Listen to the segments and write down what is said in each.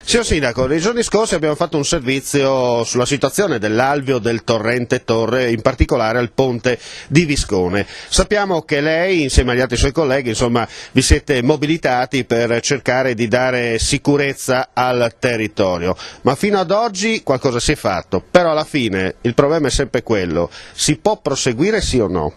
Signor Sindaco, nei giorni scorsi abbiamo fatto un servizio sulla situazione dell'alveo del torrente Torre, in particolare al ponte di Viscone. Sappiamo che lei, insieme agli altri suoi colleghi, vi siete mobilitati per cercare di dare sicurezza al territorio, ma fino ad oggi qualcosa si è fatto, però alla fine il problema è sempre quello: si può proseguire sì o no?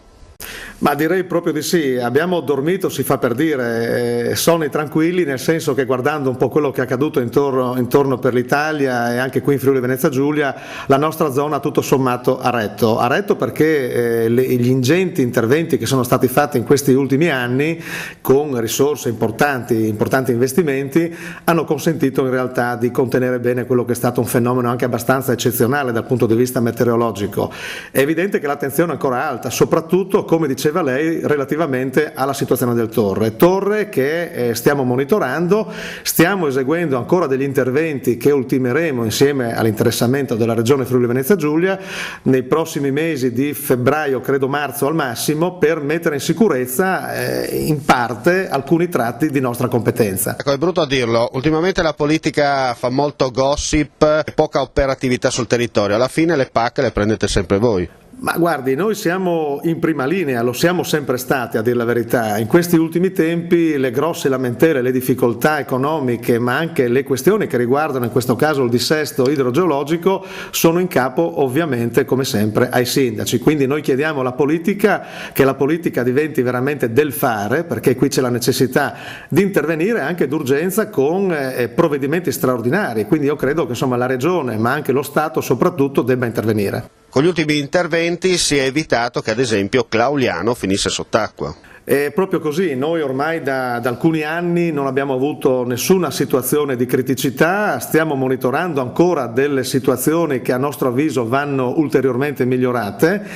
Ma direi proprio di sì, abbiamo dormito, si fa per dire, sonni tranquilli, nel senso che guardando un po' quello che è accaduto intorno per l'Italia e anche qui in Friuli Venezia Giulia, la nostra zona tutto sommato ha retto perché gli ingenti interventi che sono stati fatti in questi ultimi anni con risorse importanti investimenti hanno consentito in realtà di contenere bene quello che è stato un fenomeno anche abbastanza eccezionale dal punto di vista meteorologico. È evidente che l'attenzione è ancora alta, soprattutto, come diceva lei, relativamente alla situazione del Torre che stiamo monitorando, stiamo eseguendo ancora degli interventi che ultimeremo insieme all'interessamento della Regione Friuli Venezia Giulia nei prossimi mesi di febbraio, credo marzo al massimo, per mettere in sicurezza in parte alcuni tratti di nostra competenza. Ecco, è brutto a dirlo, ultimamente la politica fa molto gossip, poca operatività sul territorio, alla fine le pacche le prendete sempre voi. Ma guardi, noi siamo in prima linea, lo siamo sempre stati a dire la verità. In questi ultimi tempi le grosse lamentele, le difficoltà economiche, ma anche le questioni che riguardano in questo caso il dissesto idrogeologico sono in capo ovviamente come sempre ai sindaci. Quindi noi chiediamo alla politica che la politica diventi veramente del fare, perché qui c'è la necessità di intervenire anche d'urgenza con provvedimenti straordinari. Quindi io credo che la Regione, ma anche lo Stato soprattutto, debba intervenire. Con gli ultimi interventi si è evitato che ad esempio Clauliano finisse sott'acqua. È proprio così, noi ormai da alcuni anni non abbiamo avuto nessuna situazione di criticità, stiamo monitorando ancora delle situazioni che a nostro avviso vanno ulteriormente migliorate.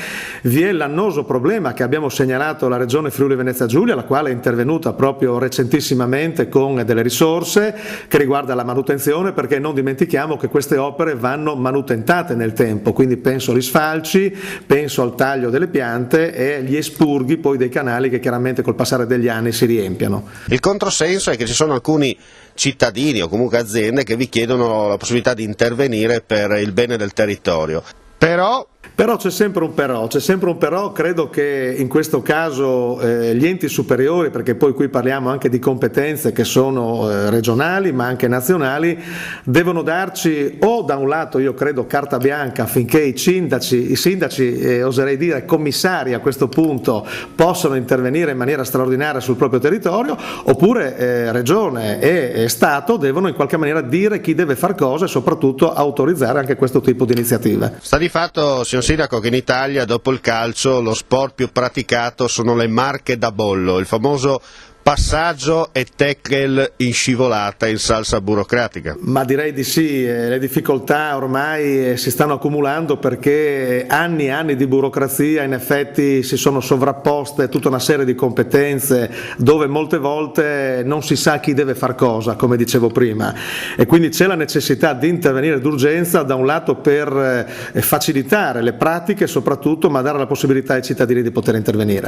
Vi è l'annoso problema che abbiamo segnalato alla Regione Friuli Venezia Giulia, la quale è intervenuta proprio recentissimamente con delle risorse che riguarda la manutenzione, perché non dimentichiamo che queste opere vanno manutentate nel tempo, quindi penso agli sfalci, penso al taglio delle piante e agli espurghi poi dei canali che chiaramente col passare degli anni si riempiano. Il controsenso è che ci sono alcuni cittadini o comunque aziende che vi chiedono la possibilità di intervenire per il bene del territorio. Però c'è sempre un però, credo che in questo caso gli enti superiori, perché poi qui parliamo anche di competenze che sono regionali ma anche nazionali, devono darci o da un lato, io credo, carta bianca affinché i sindaci oserei dire commissari a questo punto, possano intervenire in maniera straordinaria sul proprio territorio, oppure Regione e Stato devono in qualche maniera dire chi deve far cosa e soprattutto autorizzare anche questo tipo di iniziative. Sta di fatto, signor Sindaco, che in Italia dopo il calcio lo sport più praticato sono le marche da bollo, il famoso passaggio e tackle in scivolata in salsa burocratica. Ma direi di sì, le difficoltà ormai si stanno accumulando perché anni e anni di burocrazia in effetti si sono sovrapposte tutta una serie di competenze dove molte volte non si sa chi deve far cosa, come dicevo prima, e quindi c'è la necessità di intervenire d'urgenza da un lato per facilitare le pratiche soprattutto, ma dare la possibilità ai cittadini di poter intervenire.